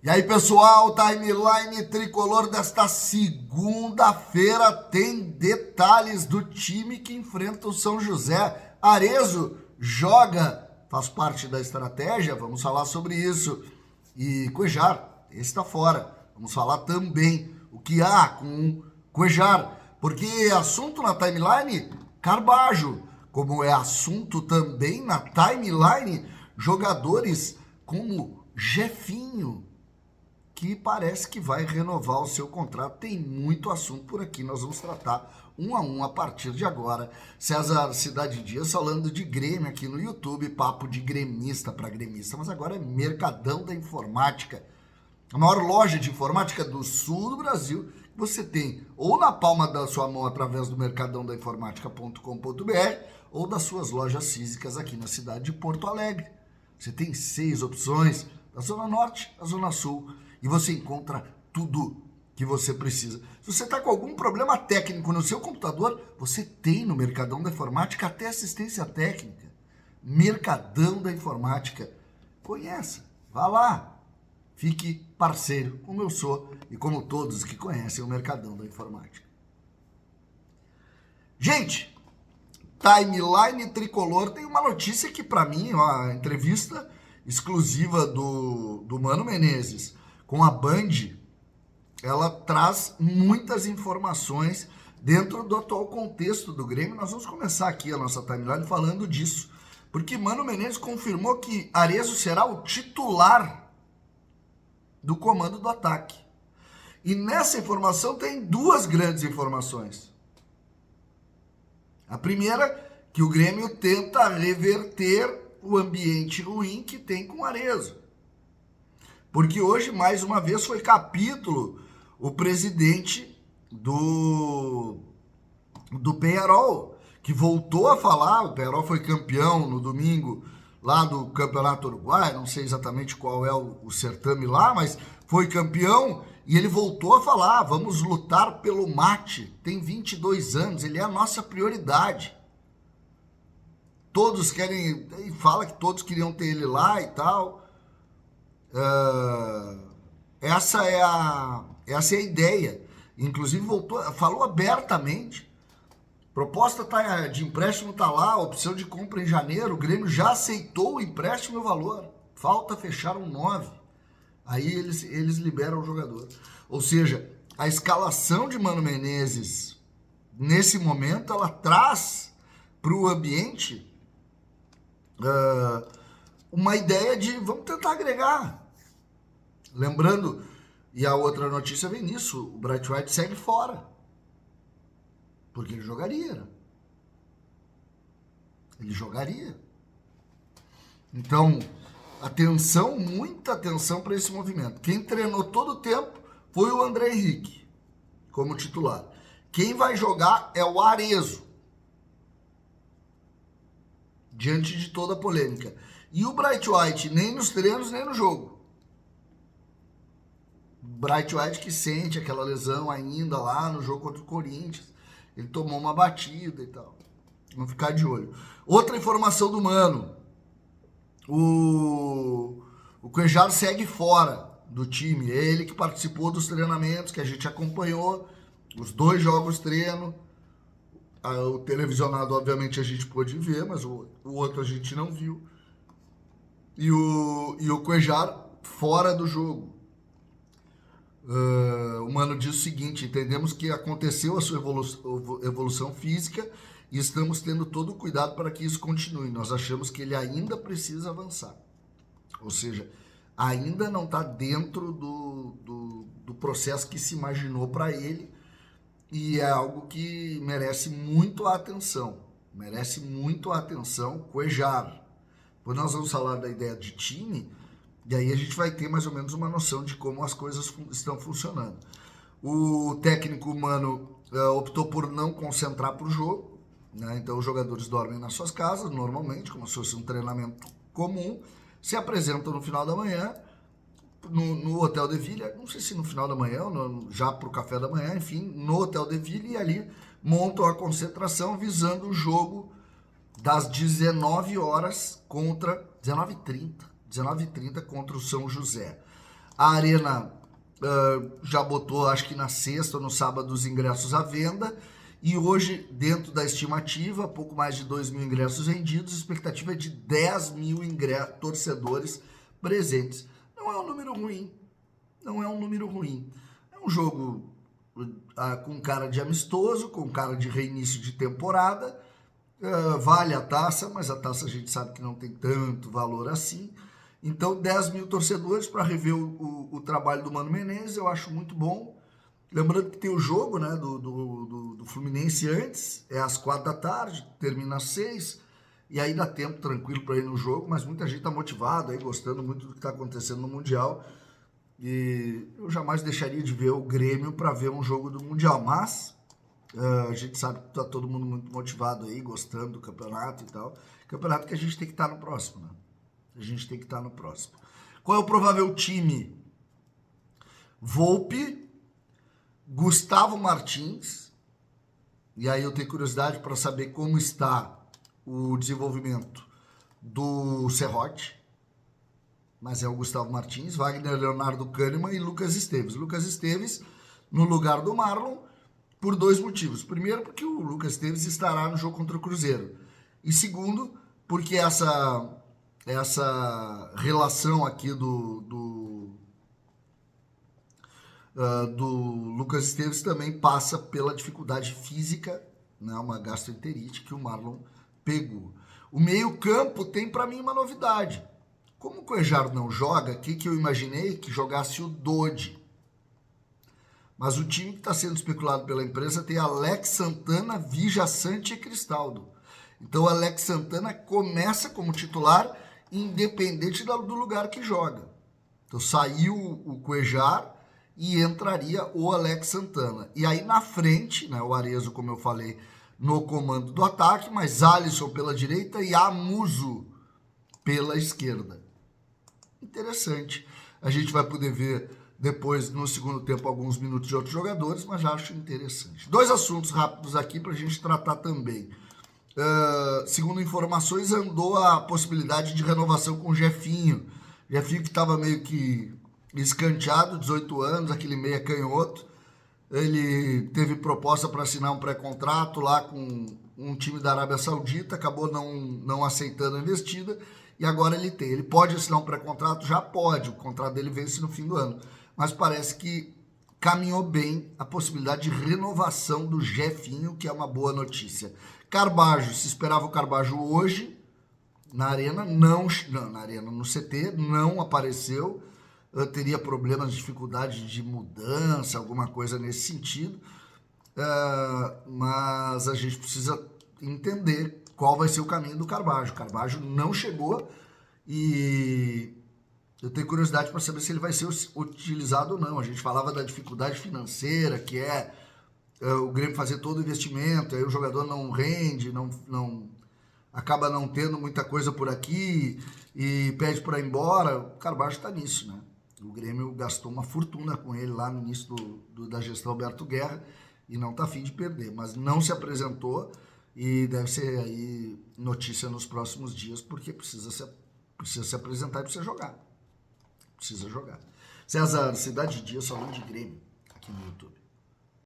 E aí, pessoal, timeline tricolor desta segunda-feira tem detalhes do time que enfrenta o São José. Arezzo joga, faz parte da estratégia, vamos falar sobre isso. E Cuejar, esse está fora. Vamos falar também o que há com Cuejar, porque é assunto na timeline, Carbajo, como é assunto também na timeline, jogadores como Jefinho, que parece que vai renovar o seu contrato. Tem muito assunto por aqui, nós vamos tratar um a um a partir de agora. César Cidade Dias falando de Grêmio aqui no YouTube, papo de gremista para gremista, mas agora é Mercadão da Informática, a maior loja de informática do sul do Brasil, que você tem ou na palma da sua mão através do mercadãodainformática.com.br ou das suas lojas físicas aqui na cidade de Porto Alegre. Você tem 6 opções, da Zona Norte à Zona Sul, e você encontra tudo que você precisa. Se você está com algum problema técnico no seu computador, você tem no Mercadão da Informática até assistência técnica. Mercadão da Informática. Conheça, vá lá, fique parceiro, como eu sou e como todos que conhecem o Mercadão da Informática. Gente, timeline tricolor tem uma notícia que para mim, uma entrevista exclusiva do Mano Menezes com a Band, ela traz muitas informações dentro do atual contexto do Grêmio. Nós vamos começar aqui a nossa timeline falando disso, porque Mano Menezes confirmou que Arezzo será o titular do comando do ataque. E nessa informação tem duas grandes informações. A primeira, que o Grêmio tenta reverter o ambiente ruim que tem com o Arezzo. Porque hoje, mais uma vez, foi capítulo o presidente do Peñarol, que voltou a falar. O Peñarol foi campeão no domingo lá do Campeonato Uruguai, não sei exatamente qual é o certame lá, mas foi campeão e ele voltou a falar: vamos lutar pelo mate, tem 22 anos, ele é a nossa prioridade. Todos querem, e fala que todos queriam ter ele lá e tal. Essa é a ideia. Inclusive falou abertamente. Proposta de empréstimo está lá, opção de compra em janeiro. O Grêmio já aceitou o empréstimo e o valor. Falta fechar um 9. Aí eles liberam o jogador. Ou seja, a escalação de Mano Menezes, nesse momento, ela traz para o ambiente uma ideia de vamos tentar agregar. Lembrando, e a outra notícia vem nisso, o Bright White segue fora. Porque ele jogaria, né? Ele jogaria. Então, atenção, muita atenção para esse movimento. Quem treinou todo o tempo foi o André Henrique, como titular. Quem vai jogar é o Arezzo, diante de toda a polêmica. E o Bright White, nem nos treinos, nem no jogo. Bright White que sente aquela lesão ainda lá no jogo contra o Corinthians. Ele tomou uma batida e tal. Vamos ficar de olho. Outra informação do Mano. O Cuejar segue fora do time. É ele que participou dos treinamentos, que a gente acompanhou. Os 2 jogos treino. O televisionado, obviamente, a gente pôde ver, mas o outro a gente não viu. E o Cuejar fora do jogo. O Mano diz o seguinte: entendemos que aconteceu a sua evolução física e estamos tendo todo o cuidado para que isso continue. Nós achamos que ele ainda precisa avançar. Ou seja, ainda não está dentro do processo que se imaginou para ele, e é algo que merece muito a atenção. Merece muito a atenção. Cuejar. Depois nós vamos falar da ideia de time, e aí a gente vai ter mais ou menos uma noção de como as coisas estão funcionando. O técnico Mano optou por não concentrar para o jogo, né? Então os jogadores dormem nas suas casas, normalmente, como se fosse um treinamento comum, se apresentam no final da manhã, no Hotel de Ville, não sei se no final da manhã, já para o café da manhã, enfim, no Hotel de Ville, e ali montam a concentração visando o jogo das 19 horas contra 19h30 contra o São José. A Arena já botou, acho que na sexta ou no sábado, os ingressos à venda. E hoje, dentro da estimativa, pouco mais de 2 mil ingressos vendidos, a expectativa é de 10 mil torcedores presentes. Não é um número ruim. Não é um número ruim. É um jogo com cara de amistoso, com cara de reinício de temporada. Vale a taça, mas a taça a gente sabe que não tem tanto valor assim. Então, 10 mil torcedores para rever o trabalho do Mano Menezes, eu acho muito bom. Lembrando que tem o jogo, né, do Fluminense antes, é às 4 da tarde, termina às 6, e aí dá tempo tranquilo para ir no jogo, mas muita gente está motivada, aí, gostando muito do que está acontecendo no Mundial. E eu jamais deixaria de ver o Grêmio para ver um jogo do Mundial, mas a gente sabe que está todo mundo muito motivado aí, gostando do campeonato e tal. Campeonato que a gente tem que estar no próximo, né? A gente tem que estar no próximo. Qual é o provável time? Volpe, Gustavo Martins, e aí eu tenho curiosidade para saber como está o desenvolvimento do Serrote, mas é o Gustavo Martins, Wagner Leonardo Kahneman e Lucas Esteves. Lucas Esteves no lugar do Marlon por 2 motivos. Primeiro, porque o Lucas Esteves estará no jogo contra o Cruzeiro. E segundo, porque essa relação aqui do Lucas Esteves também passa pela dificuldade física, né, uma gastroenterite que o Marlon pegou. O meio-campo tem para mim uma novidade. Como o Cuejar não joga, o que eu imaginei? Que jogasse o Dodi. Mas o time que está sendo especulado pela empresa tem Alex Santana, Vija Sante e Cristaldo. Então o Alex Santana começa como titular, independente do lugar que joga. Então saiu o Cuejar e entraria o Alex Santana. E aí na frente, né, o Arezzo, como eu falei, no comando do ataque, mas Alisson pela direita e Amuso pela esquerda. Interessante. A gente vai poder ver depois, no segundo tempo, alguns minutos de outros jogadores, mas já acho interessante. 2 assuntos rápidos aqui para a gente tratar também. Segundo informações, andou a possibilidade de renovação com o Jefinho. Jefinho que estava meio que escanteado, 18 anos, aquele meia canhoto. Ele teve proposta para assinar um pré-contrato lá com um time da Arábia Saudita, acabou não aceitando a investida, e agora ele pode assinar um pré-contrato? Já pode, o contrato dele vence no fim do ano, mas parece que caminhou bem a possibilidade de renovação do Jefinho, que é uma boa notícia. Carbajo, se esperava o Carbajo hoje, na Arena, no CT, não apareceu. Eu teria problemas, dificuldade de mudança, alguma coisa nesse sentido, mas a gente precisa entender qual vai ser o caminho do Carbajo. O Carbajo não chegou e eu tenho curiosidade para saber se ele vai ser utilizado ou não. A gente falava da dificuldade financeira, que é o Grêmio fazer todo o investimento, aí o jogador não rende, acaba não tendo muita coisa por aqui e pede para ir embora. O Carbajo está nisso, né? O Grêmio gastou uma fortuna com ele lá no início da gestão Alberto Guerra e não está afim de perder, mas não se apresentou e deve ser aí notícia nos próximos dias, porque precisa se apresentar e precisa jogar. Precisa jogar. César, Cidade de Dia, Salão de Grêmio, aqui no YouTube.